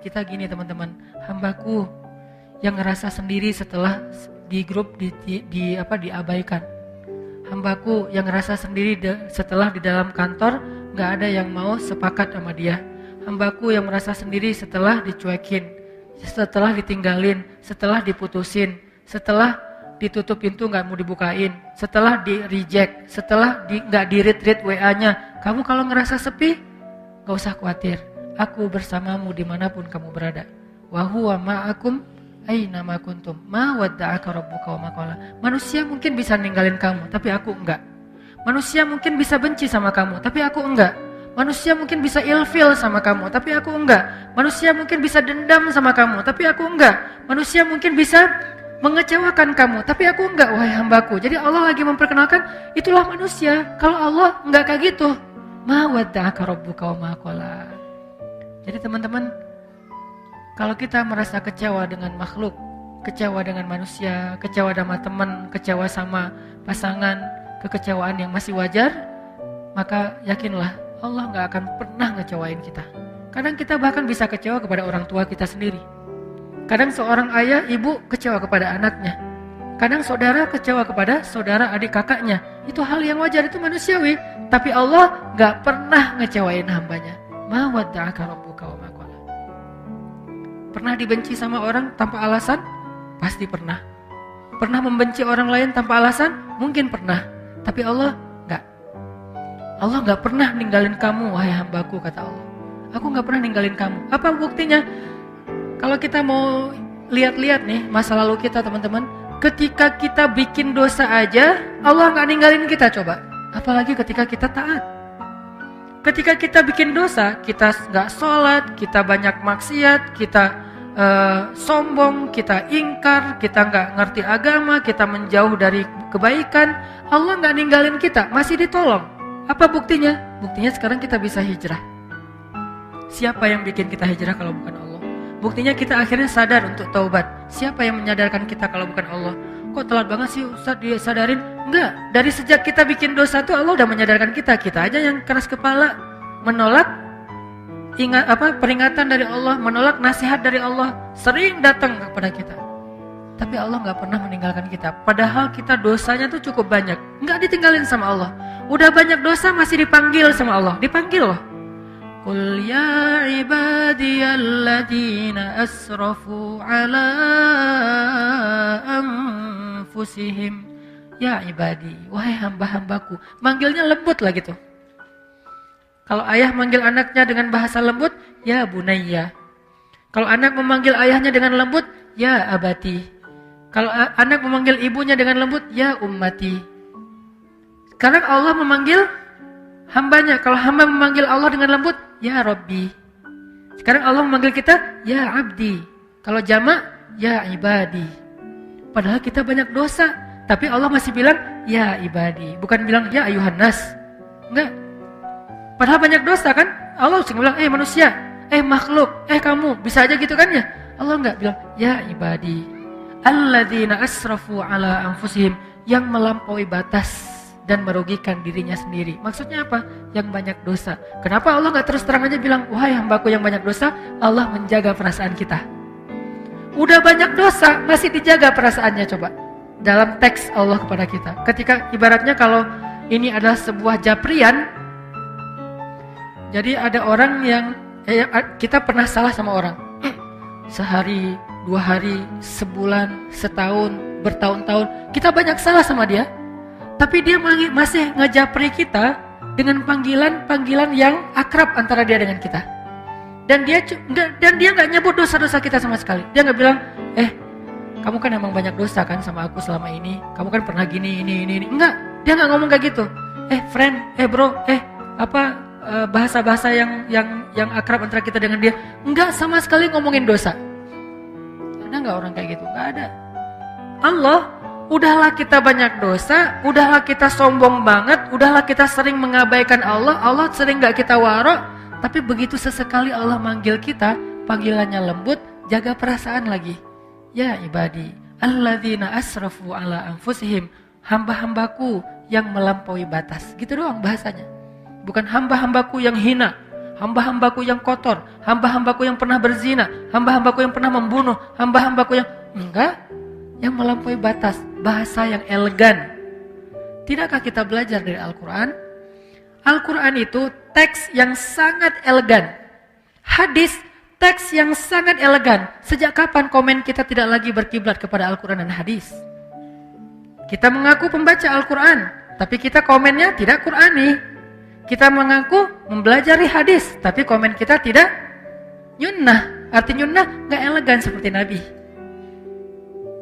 kita gini teman-teman, hambaku yang ngerasa sendiri setelah di grup diabaikan. Hambaku yang ngerasa sendiri setelah di dalam kantor nggak ada yang mau sepakat sama dia. Hambaku yang merasa sendiri setelah dicuekin, setelah ditinggalin, setelah diputusin, setelah ditutup pintu nggak mau dibukain, setelah di reject, setelah nggak di read WA-nya. Kamu kalau ngerasa sepi, nggak usah khawatir. Aku bersamamu dimanapun kamu berada. Wa huwa ma'akum aina ma kuntum. Ma wadda'aka rabbuka wa ma qala. Manusia mungkin bisa ninggalin kamu, tapi aku enggak. Manusia mungkin bisa benci sama kamu, tapi aku enggak. Manusia mungkin bisa ilfil sama kamu, tapi aku enggak. Manusia mungkin bisa dendam sama kamu, tapi aku enggak. Manusia mungkin bisa mengecewakan kamu, tapi aku enggak, wahai hambaku. Jadi Allah lagi memperkenalkan, itulah manusia. Kalau Allah enggak kayak gitu. Ma wadda'aka rabbuka wa ma qala. Jadi teman-teman, kalau kita merasa kecewa dengan makhluk, kecewa dengan manusia, kecewa sama teman, kecewa sama pasangan, kekecewaan yang masih wajar, maka yakinlah Allah gak akan pernah ngecewain kita. Kadang kita bahkan bisa kecewa kepada orang tua kita sendiri. Kadang seorang ayah, ibu kecewa kepada anaknya. Kadang saudara kecewa kepada saudara adik kakaknya. Itu hal yang wajar, itu manusiawi. Tapi Allah gak pernah ngecewain hambanya. Ma wadda'aka rabbuka wa ma qala. Pernah dibenci sama orang tanpa alasan? Pasti pernah. Pernah membenci orang lain tanpa alasan? Mungkin pernah. Tapi Allah enggak. Allah enggak pernah ninggalin kamu, wahai hambaku, kata Allah. Aku enggak pernah ninggalin kamu. Apa buktinya? Kalau kita mau lihat-lihat nih masa lalu kita, teman-teman, ketika kita bikin dosa aja, Allah enggak ninggalin kita, coba. Apalagi ketika kita taat. Ketika kita bikin dosa, kita enggak sholat, kita banyak maksiat, kita sombong, kita ingkar, kita nggak ngerti agama, kita menjauh dari kebaikan, Allah nggak ninggalin kita, masih ditolong. Apa buktinya? Buktinya sekarang kita bisa hijrah. Siapa yang bikin kita hijrah kalau bukan Allah? Buktinya kita akhirnya sadar untuk taubat. Siapa yang menyadarkan kita kalau bukan Allah? Kok telat banget sih Ustaz disadarin? Enggak, dari sejak kita bikin dosa tuh Allah udah menyadarkan kita. Kita aja yang keras kepala, menolak peringatan dari Allah, menolak nasihat dari Allah, sering datang kepada kita. Tapi Allah nggak pernah meninggalkan kita. Padahal kita dosanya tuh cukup banyak, nggak ditinggalin sama Allah. Udah banyak dosa masih dipanggil sama Allah, dipanggil loh. Qul ya ibadiyalladzina asrafu ala anfusihim. Ya ibadi, wahai hamba-hambaku. Manggilnya lembut lah gitu. Kalau ayah manggil anaknya dengan bahasa lembut, ya bunayya. Kalau anak memanggil ayahnya dengan lembut, ya abati. Kalau anak memanggil ibunya dengan lembut, ya ummati. Sekarang Allah memanggil hambanya. Kalau hamba memanggil Allah dengan lembut, ya Rabbi. Sekarang Allah memanggil kita, ya abdi. Kalau jamak, ya ibadi. Padahal kita banyak dosa, tapi Allah masih bilang, ya ibadi. Bukan bilang, ya ayuhan nas. Enggak. Padahal banyak dosa kan? Allah sering bilang, manusia, makhluk, kamu, bisa aja gitu kan ya? Allah enggak bilang, ya ibadi, alladzina asrafu ala anfusihim, yang melampaui batas dan merugikan dirinya sendiri. Maksudnya apa? Yang banyak dosa. Kenapa Allah enggak terus terang aja bilang, wahai hambaku yang banyak dosa? Allah menjaga perasaan kita. Udah banyak dosa, masih dijaga perasaannya, coba. Dalam teks Allah kepada kita. Ketika ibaratnya kalau ini adalah sebuah japrian, jadi ada orang yang kita pernah salah sama orang. Sehari, 2 hari, sebulan, setahun, bertahun-tahun, kita banyak salah sama dia. Tapi dia masih ngejapri kita dengan panggilan-panggilan yang akrab antara dia dengan kita. Dan dia nggak nyebut dosa-dosa kita sama sekali. Dia nggak bilang, kamu kan emang banyak dosa kan sama aku selama ini. Kamu kan pernah gini, ini. Enggak, dia nggak ngomong kayak gitu. Friend, bro, bahasa-bahasa yang akrab antara kita dengan dia, enggak sama sekali ngomongin dosa. Ada enggak orang kayak gitu? Enggak ada. Allah, udahlah kita banyak dosa, udahlah kita sombong banget, udahlah kita sering mengabaikan Allah, Allah sering enggak kita waro, tapi begitu sesekali Allah manggil kita, panggilannya lembut, jaga perasaan lagi. Ya ibadi, alladzina asrafu ala anfusihim, hamba-hambaku yang melampaui batas. Gitu doang bahasanya. Bukan hamba-hambaku yang hina, hamba-hambaku yang kotor, hamba-hambaku yang pernah berzina, hamba-hambaku yang pernah membunuh, hamba-hambaku yang enggak, yang melampaui batas, bahasa yang elegan. Tidakkah kita belajar dari Al-Quran? Al-Quran itu teks yang sangat elegan. Hadis, teks yang sangat elegan. Sejak kapan komen kita tidak lagi berkiblat kepada Al-Quran dan hadis? Kita mengaku pembaca Al-Quran, tapi kita komennya tidak Qurani. Kita mengaku mempelajari hadis, tapi komen kita tidak nyunnah. Arti nyunnah gak elegan seperti Nabi.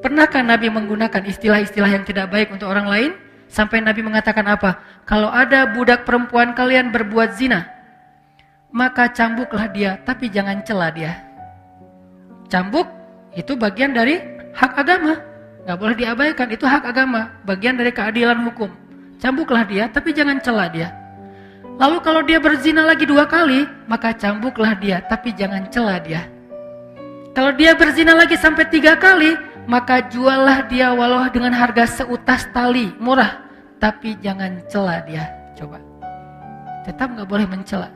Pernahkah Nabi menggunakan istilah-istilah yang tidak baik untuk orang lain? Sampai Nabi mengatakan apa? Kalau ada budak perempuan kalian berbuat zina, maka cambuklah dia, tapi jangan cela dia. Cambuk itu bagian dari hak agama, gak boleh diabaikan, itu hak agama, bagian dari keadilan hukum. Cambuklah dia, tapi jangan cela dia. Lalu kalau dia berzina lagi 2 kali, maka cambuklah dia, tapi jangan cela dia. Kalau dia berzina lagi sampai 3 kali, maka juallah dia walau dengan harga seutas tali, murah, tapi jangan cela dia. Coba, tetap gak boleh mencela.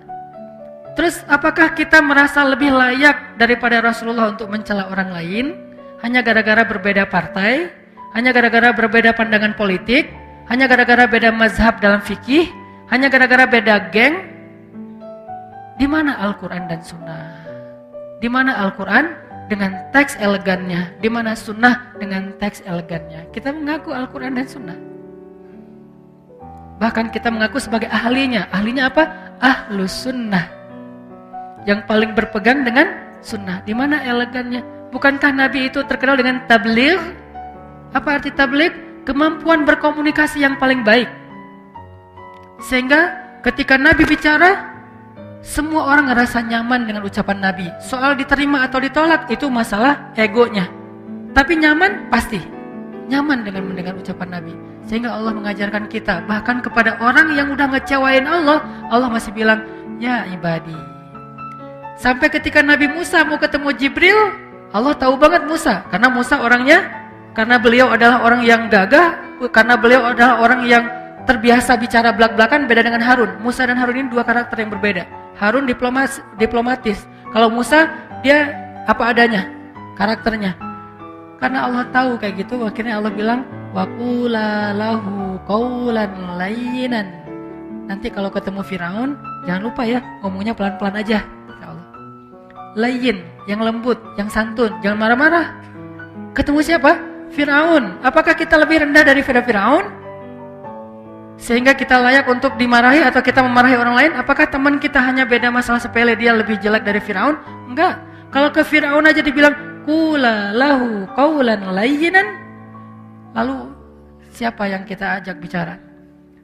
Terus apakah kita merasa lebih layak daripada Rasulullah untuk mencela orang lain hanya gara-gara berbeda partai, hanya gara-gara berbeda pandangan politik, hanya gara-gara beda mazhab dalam fikih, hanya gara-gara beda geng? Di mana Al-Quran dan Sunnah? Di mana Al-Quran dengan teks elegannya? Di mana Sunnah dengan teks elegannya? Kita mengaku Al-Quran dan Sunnah. Bahkan kita mengaku sebagai ahlinya. Ahlinya apa? Ahlus Sunnah. Yang paling berpegang dengan Sunnah. Di mana elegannya? Bukankah Nabi itu terkenal dengan tabligh? Apa arti tabligh? Kemampuan berkomunikasi yang paling baik. Sehingga ketika Nabi bicara, semua orang ngerasa nyaman dengan ucapan Nabi. Soal diterima atau ditolak itu masalah egonya. Tapi nyaman pasti. Nyaman dengan mendengar ucapan Nabi. Sehingga Allah mengajarkan kita, bahkan kepada orang yang udah ngecewain Allah, Allah masih bilang, ya ibadi. Sampai ketika Nabi Musa mau ketemu Jibril, Allah tahu banget Musa. Karena Musa orangnya, karena beliau adalah orang yang gagah, karena beliau adalah orang yang terbiasa bicara belak-belakan, beda dengan Harun. Musa dan Harun ini 2 karakter yang berbeda. Harun diplomatis. Kalau Musa, dia apa adanya karakternya. Karena Allah tahu kayak gitu, akhirnya Allah bilang, wa qula lahu qawlan layyinan. Nanti kalau ketemu Firaun, jangan lupa ya, ngomongnya pelan-pelan aja. Ya Allah. Layyin, yang lembut, yang santun, jangan marah-marah. Ketemu siapa? Firaun. Apakah kita lebih rendah daripada Firaun? Sehingga kita layak untuk dimarahi atau kita memarahi orang lain? Apakah teman kita hanya beda masalah sepele, dia lebih jelek dari Firaun? Enggak. Kalau ke Firaun aja dibilang qula lahu qawlan layyinan, lalu siapa yang kita ajak bicara?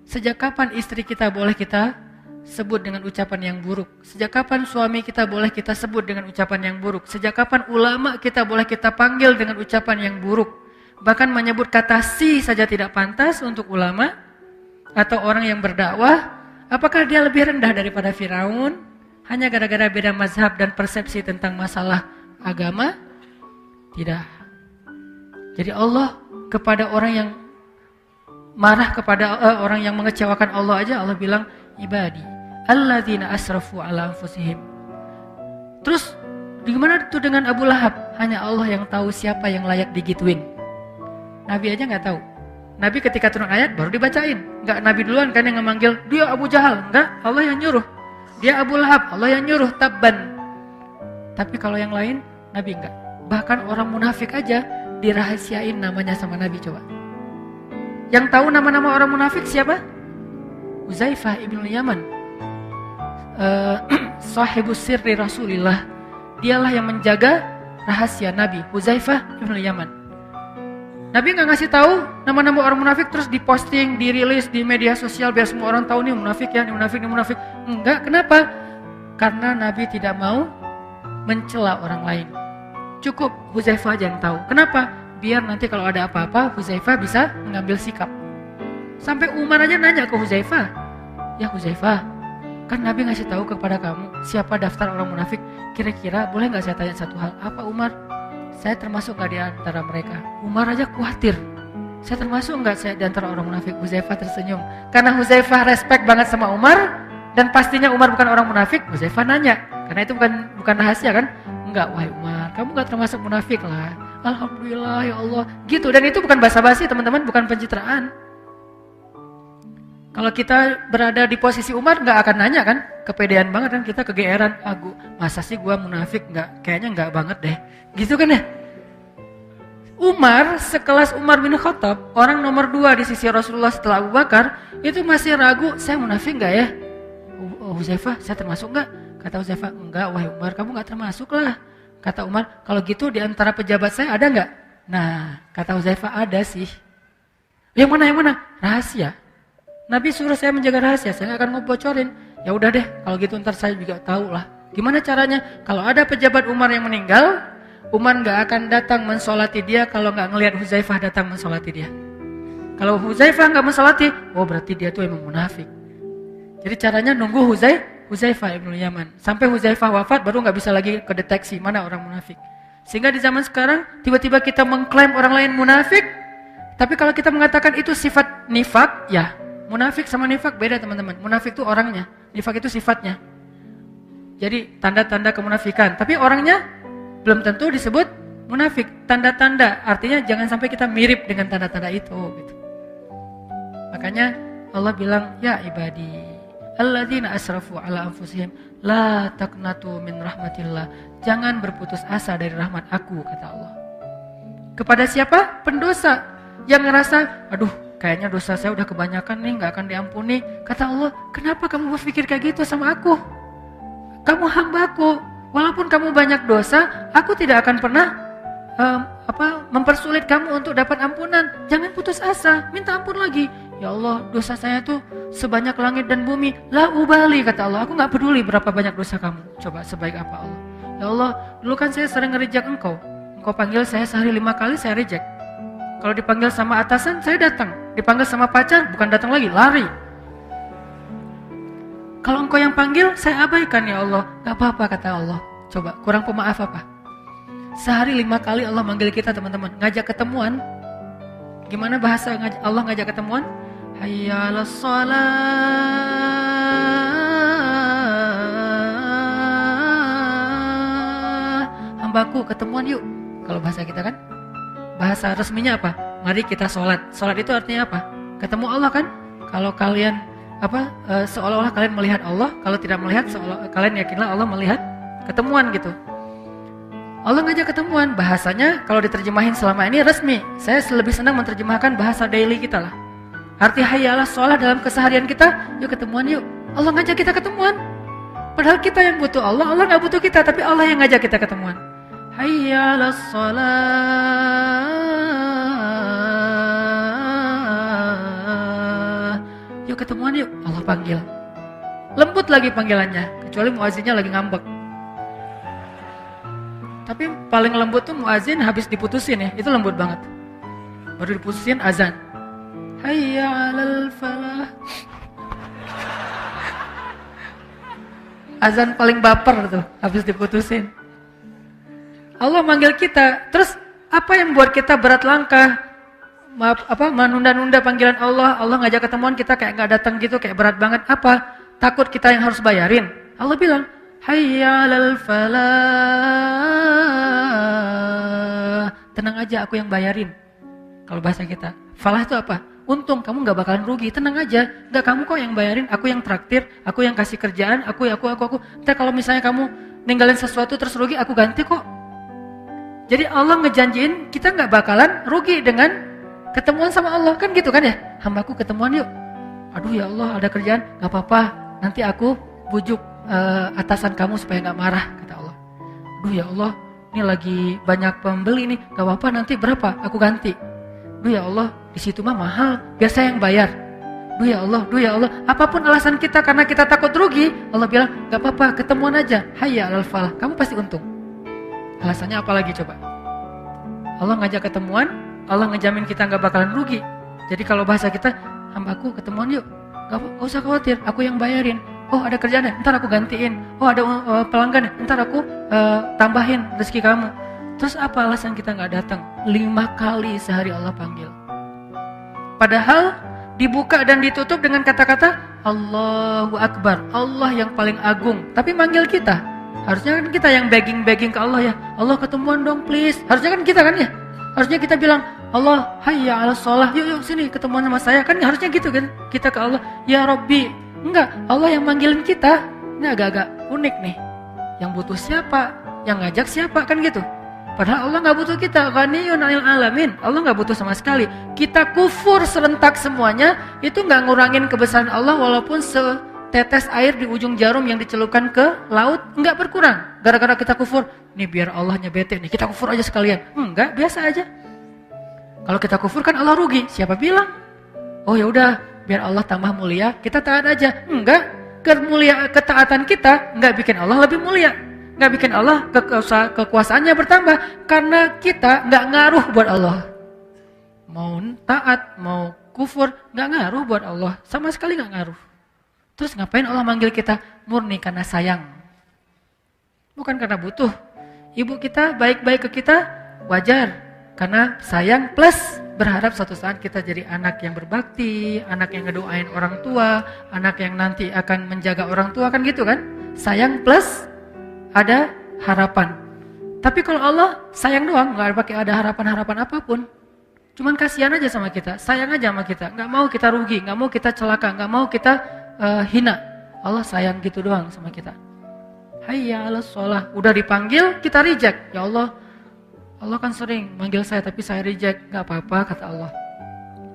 Sejak kapan istri kita boleh kita sebut dengan ucapan yang buruk? Sejak kapan suami kita boleh kita sebut dengan ucapan yang buruk? Sejak kapan ulama kita boleh kita panggil dengan ucapan yang buruk? Bahkan menyebut kata si saja tidak pantas untuk ulama atau orang yang berdakwah. Apakah dia lebih rendah daripada Firaun hanya gara-gara beda mazhab dan persepsi tentang masalah agama? Tidak. Jadi Allah kepada orang yang marah, kepada orang yang mengecewakan Allah aja Allah bilang ibadi alladzina asrafu ala anfusihim. Terus gimana itu dengan Abu Lahab? Hanya Allah yang tahu siapa yang layak digituin. Nabi aja nggak tahu. Nabi ketika turun ayat baru dibacain. Enggak Nabi duluan kan yang memanggil, dia Abu Jahal. Enggak, Allah yang nyuruh. Dia Abu Lahab, Allah yang nyuruh, tabban. Tapi kalau yang lain, Nabi enggak. Bahkan orang munafik aja dirahasiain namanya sama Nabi, coba. Yang tahu nama-nama orang munafik siapa? Huzaifah ibn Yaman. Sahibus sirri Rasulillah. Dialah yang menjaga rahasia Nabi, Huzaifah ibn Yaman. Nabi nggak ngasih tahu nama-nama orang munafik terus diposting, dirilis di media sosial biar semua orang tahu nih munafik ya, nih munafik, nih munafik. Enggak, kenapa? Karena Nabi tidak mau mencela orang lain. Cukup Huzaifah aja yang tahu. Kenapa? Biar nanti kalau ada apa-apa Huzaifah bisa mengambil sikap. Sampai Umar aja nanya ke Huzaifah, ya Huzaifah, kan Nabi ngasih tahu kepada kamu siapa daftar orang munafik. Kira-kira boleh nggak saya tanya satu hal? Apa Umar? Saya termasuk nggak di antara mereka? Umar aja khawatir. Saya termasuk nggak saya di antara orang munafik? Huzaifah tersenyum. Karena Huzaifah respect banget sama Umar, Dan pastinya Umar bukan orang munafik. Huzaifah nanya, karena itu bukan rahasia kan? Enggak, wahai Umar, kamu enggak termasuk munafik lah. Alhamdulillah ya Allah. Gitu, dan itu bukan basa-basi teman-teman, bukan pencitraan. Kalau kita berada di posisi Umar enggak akan nanya kan? Kepedean banget kan, kita kegeeran. Masa sih gua munafik? Enggak, kayaknya enggak banget deh. Gitu kan ya? Umar, sekelas Umar bin Khattab, orang nomor 2 di sisi Rasulullah setelah Abu Bakar, itu masih ragu, saya munafik enggak ya? Huzaifah, saya termasuk enggak? Kata Huzaifah, enggak, wahai Umar, kamu enggak termasuk lah. Kata Umar, kalau gitu di antara pejabat saya ada enggak? Nah, kata Huzaifah, ada sih. Yang mana? Rahasia. Nabi suruh saya menjaga rahasia, saya enggak akan ngebocorin. Ya udah deh, kalau gitu ntar saya juga tahu lah. Gimana caranya? Kalau ada pejabat Umar yang meninggal, Umar enggak akan datang mensolati dia kalau enggak ngelihat Huzaifah datang mensolati dia. Kalau Huzaifah enggak mensolati, berarti dia tuh emang munafik. Jadi caranya nunggu Huzaifah ibn Yaman. Sampai Huzaifah wafat baru nggak bisa lagi kedeteksi mana orang munafik. Sehingga di zaman sekarang tiba-tiba kita mengklaim orang lain munafik. Tapi kalau kita mengatakan itu sifat nifak, ya munafik sama nifak beda teman-teman. Munafik itu orangnya, nifak itu sifatnya. Jadi tanda-tanda kemunafikan. Tapi orangnya belum tentu disebut munafik. Tanda-tanda artinya jangan sampai kita mirip dengan tanda-tanda itu. Gitu. Makanya Allah bilang, ya ibadi. Alladzina asrafu ala anfusihim la taqnatu min rahmatillah. Jangan berputus asa dari rahmat aku, kata Allah. Kepada siapa? Pendosa yang ngerasa, aduh kayaknya dosa saya udah kebanyakan nih, gak akan diampuni. Kata Allah, kenapa kamu berpikir kayak gitu sama aku? Kamu hambaku, walaupun kamu banyak dosa, aku tidak akan pernah mempersulit kamu untuk dapat ampunan. Jangan putus asa, minta ampun lagi. Ya Allah, dosa saya tuh sebanyak langit dan bumi. La ubali, kata Allah, aku gak peduli berapa banyak dosa kamu. Coba sebaik apa Allah. Ya Allah, dulu kan saya sering nge-reject engkau panggil saya sehari 5 kali, saya reject. Kalau dipanggil sama atasan, saya datang. Dipanggil sama pacar, bukan datang lagi, lari. Kalau engkau yang panggil, saya abaikan ya Allah. Gak apa-apa, kata Allah. Coba, kurang pemaaf apa? Sehari 5 kali Allah manggil kita teman-teman, ngajak ketemuan. Gimana bahasa Allah ngajak ketemuan? Hayya 'alas shalah. Hambaku ketemuan yuk. Kalau bahasa kita kan? Bahasa resminya apa? Mari kita sholat. Sholat itu artinya apa? Ketemu Allah kan? Kalau kalian seolah-olah kalian melihat Allah, kalau tidak melihat kalian yakinlah Allah melihat, ketemuan gitu. Allah ngajak ketemuan, bahasanya kalau diterjemahin selama ini resmi. Saya lebih senang menerjemahkan bahasa daily kita lah. Arti hayya 'alas shalah dalam keseharian kita, yuk ketemuan yuk. Allah ngajak kita ketemuan. Padahal kita yang butuh Allah, Allah gak butuh kita, tapi Allah yang ngajak kita ketemuan. Hayya 'alas shalah. Yuk ketemuan yuk, Allah panggil. Lembut lagi panggilannya, kecuali muazinnya lagi ngambek. Tapi paling lembut tuh muazin habis diputusin ya, itu lembut banget. Baru diputusin azan. Hayya 'alal falah. Azan paling baper tuh habis diputusin. Allah manggil kita, terus apa yang buat kita berat langkah? Menunda-nunda panggilan Allah. Allah ngajak ketemuan kita kayak nggak datang gitu, kayak berat banget. Apa? Takut kita yang harus bayarin. Allah bilang, hayya 'alal falah. Tenang aja, aku yang bayarin. Kalau bahasa kita, falah itu apa? Untung, kamu gak bakalan rugi, tenang aja. Gak, kamu kok yang bayarin, aku yang traktir, aku yang kasih kerjaan, aku. Ntar kalau misalnya kamu ninggalin sesuatu terus rugi, aku ganti kok. Jadi Allah ngejanjiin kita gak bakalan rugi dengan ketemuan sama Allah. Kan gitu kan ya? Hambaku ketemuan yuk. Aduh ya Allah, ada kerjaan, gak apa-apa. Nanti aku bujuk atasan kamu supaya gak marah, kata Allah. Aduh ya Allah, ini lagi banyak pembeli nih, gak apa-apa, nanti berapa? Aku ganti. Duh ya Allah, di situ mah mahal, biar saya yang bayar. Duh ya Allah, apapun alasan kita karena kita takut rugi, Allah bilang, gak apa-apa, ketemuan aja. Hayya 'alal falah, kamu pasti untung. Alasannya apa lagi coba? Allah ngajak ketemuan, Allah ngejamin kita gak bakalan rugi. Jadi kalau bahasa kita, hambaku ketemuan yuk, gak usah khawatir, aku yang bayarin. Oh ada kerjaan ya, ntar aku gantiin. Oh ada pelanggan ya, ntar aku tambahin rezeki kamu. Terus apa alasan kita gak datang? 5 kali sehari Allah panggil. Padahal dibuka dan ditutup dengan kata-kata Allahu Akbar, Allah yang paling agung. Tapi manggil kita, harusnya kan kita yang begging ke Allah ya. Allah ketemuan dong please. Harusnya kan kita kan ya. Harusnya kita bilang, Allah hayya ala sholah, yuk sini ketemuan sama saya. Kan harusnya gitu kan. Kita ke Allah, ya Rabbi. Enggak, Allah yang manggilin kita. Ini agak-agak unik nih. Yang butuh siapa? Yang ngajak siapa? Kan gitu. Padahal Allah gak butuh kita. Ghaniyun 'anil alamin. Allah gak butuh sama sekali. Kita kufur serentak semuanya, itu gak ngurangin kebesaran Allah walaupun setetes air di ujung jarum yang dicelupkan ke laut, gak berkurang. Gara-gara kita kufur, nih biar Allahnya bete nih, kita kufur aja sekalian. Enggak, biasa aja. Kalau kita kufur kan Allah rugi. Siapa bilang? Oh ya udah, biar Allah tambah mulia, kita taat aja. Enggak, ketaatan kita nggak bikin Allah lebih mulia, nggak bikin Allah kekuasaannya bertambah, karena kita nggak ngaruh buat Allah. Mau taat, mau kufur, nggak ngaruh buat Allah, sama sekali nggak ngaruh. Terus ngapain Allah manggil kita? Murni karena sayang, bukan karena butuh. Ibu kita baik-baik ke kita, wajar, karena sayang plus berharap suatu saat kita jadi anak yang berbakti, anak yang ngedoain orang tua, anak yang nanti akan menjaga orang tua, kan gitu kan? Sayang plus ada harapan. Tapi kalau Allah sayang doang, nggak pakai ada harapan-harapan apapun, cuman kasihan aja sama kita, sayang aja sama kita, nggak mau kita rugi, nggak mau kita celaka, nggak mau kita hina. Allah sayang gitu doang sama kita. Hayya 'alas sholah, udah dipanggil kita reject. Ya Allah, Allah kan sering manggil saya tapi saya reject. Gak apa-apa kata Allah.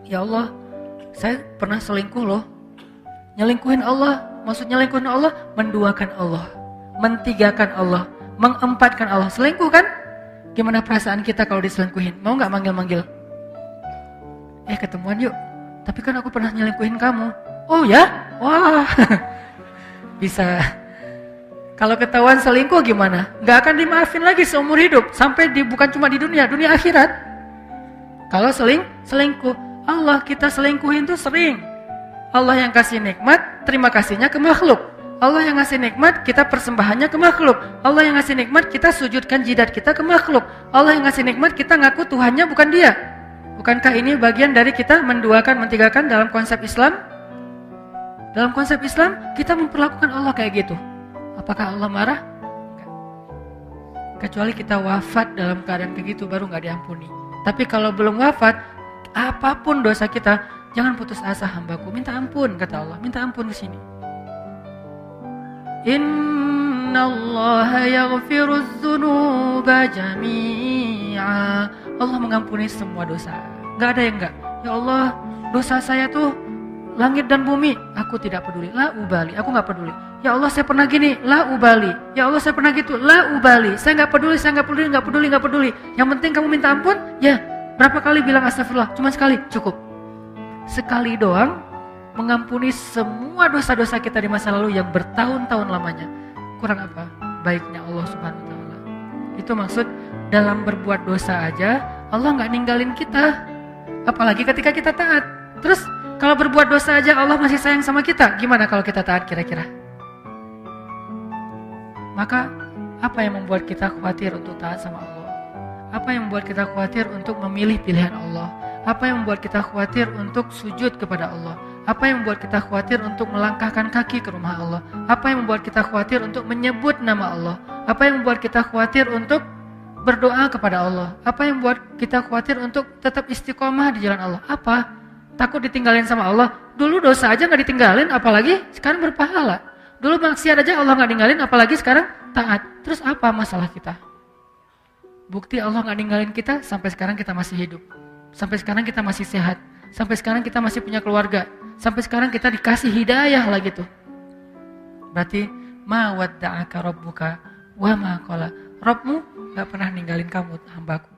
Ya Allah, saya pernah selingkuh loh. Nyelingkuhin Allah, maksud nyelingkuhin Allah, menduakan Allah, mentigakan Allah, mengempatkan Allah. Selingkuh kan? Gimana perasaan kita kalau diselingkuhin? Mau gak manggil-manggil? Ketemuan yuk. Tapi kan aku pernah nyelingkuhin kamu. Oh ya? Wah, bisa. Kalau ketahuan selingkuh gimana? Gak akan dimaafin lagi seumur hidup. Sampai bukan cuma di dunia akhirat. Kalau selingkuh, Allah kita selingkuhin tuh sering. Allah yang kasih nikmat, terima kasihnya ke makhluk. Allah yang ngasih nikmat, kita persembahannya ke makhluk. Allah yang ngasih nikmat, kita sujudkan jidat kita ke makhluk. Allah yang ngasih nikmat, kita ngaku Tuhannya bukan dia. Bukankah ini bagian dari kita menduakan, mentigakan dalam konsep Islam? Dalam konsep Islam, kita memperlakukan Allah kayak gitu. Apakah Allah marah? Enggak. Kecuali kita wafat dalam keadaan begitu baru nggak diampuni. Tapi kalau belum wafat, apapun dosa kita, jangan putus asa hambaku, minta ampun kata Allah, minta ampun di sini. Innallaha yaghfiruz dzunuba jami'a. Allah mengampuni semua dosa. Nggak ada yang enggak. Ya Allah, dosa saya tuh langit dan bumi, aku tidak peduli, la ubali, aku nggak peduli. Ya Allah saya pernah gini, la ubali. Ya Allah saya pernah gitu, la ubali. Saya nggak peduli. Yang penting kamu minta ampun, ya. Berapa kali bilang astagfirullah? Cuma sekali, cukup. Sekali doang mengampuni semua dosa-dosa kita di masa lalu yang bertahun-tahun lamanya. Kurang apa? Baiknya Allah Subhanahu Wa Taala. Itu maksud dalam berbuat dosa aja Allah nggak ninggalin kita. Apalagi ketika kita taat. Terus kalau berbuat dosa aja Allah masih sayang sama kita, gimana kalau kita taat kira-kira? Maka apa yang membuat kita khawatir untuk taat sama Allah? Apa yang membuat kita khawatir untuk memilih pilihan Allah? Apa yang membuat kita khawatir untuk sujud kepada Allah? Apa yang membuat kita khawatir untuk melangkahkan kaki ke rumah Allah? Apa yang membuat kita khawatir untuk menyebut nama Allah? Apa yang membuat kita khawatir untuk berdoa kepada Allah? Apa yang membuat kita khawatir untuk tetap istiqomah di jalan Allah? Apa? Takut ditinggalin sama Allah. Dulu dosa aja gak ditinggalin, apalagi sekarang berpahala. Dulu maksiat aja Allah gak ninggalin, apalagi sekarang taat. Terus apa masalah kita? Bukti Allah gak ninggalin kita, sampai sekarang kita masih hidup. Sampai sekarang kita masih sehat. Sampai sekarang kita masih punya keluarga. Sampai sekarang kita dikasih hidayah lagi tuh. Berarti ma wadda'aka rabbuka wa ma qala. Rabbmu gak pernah ninggalin kamu, hambaku.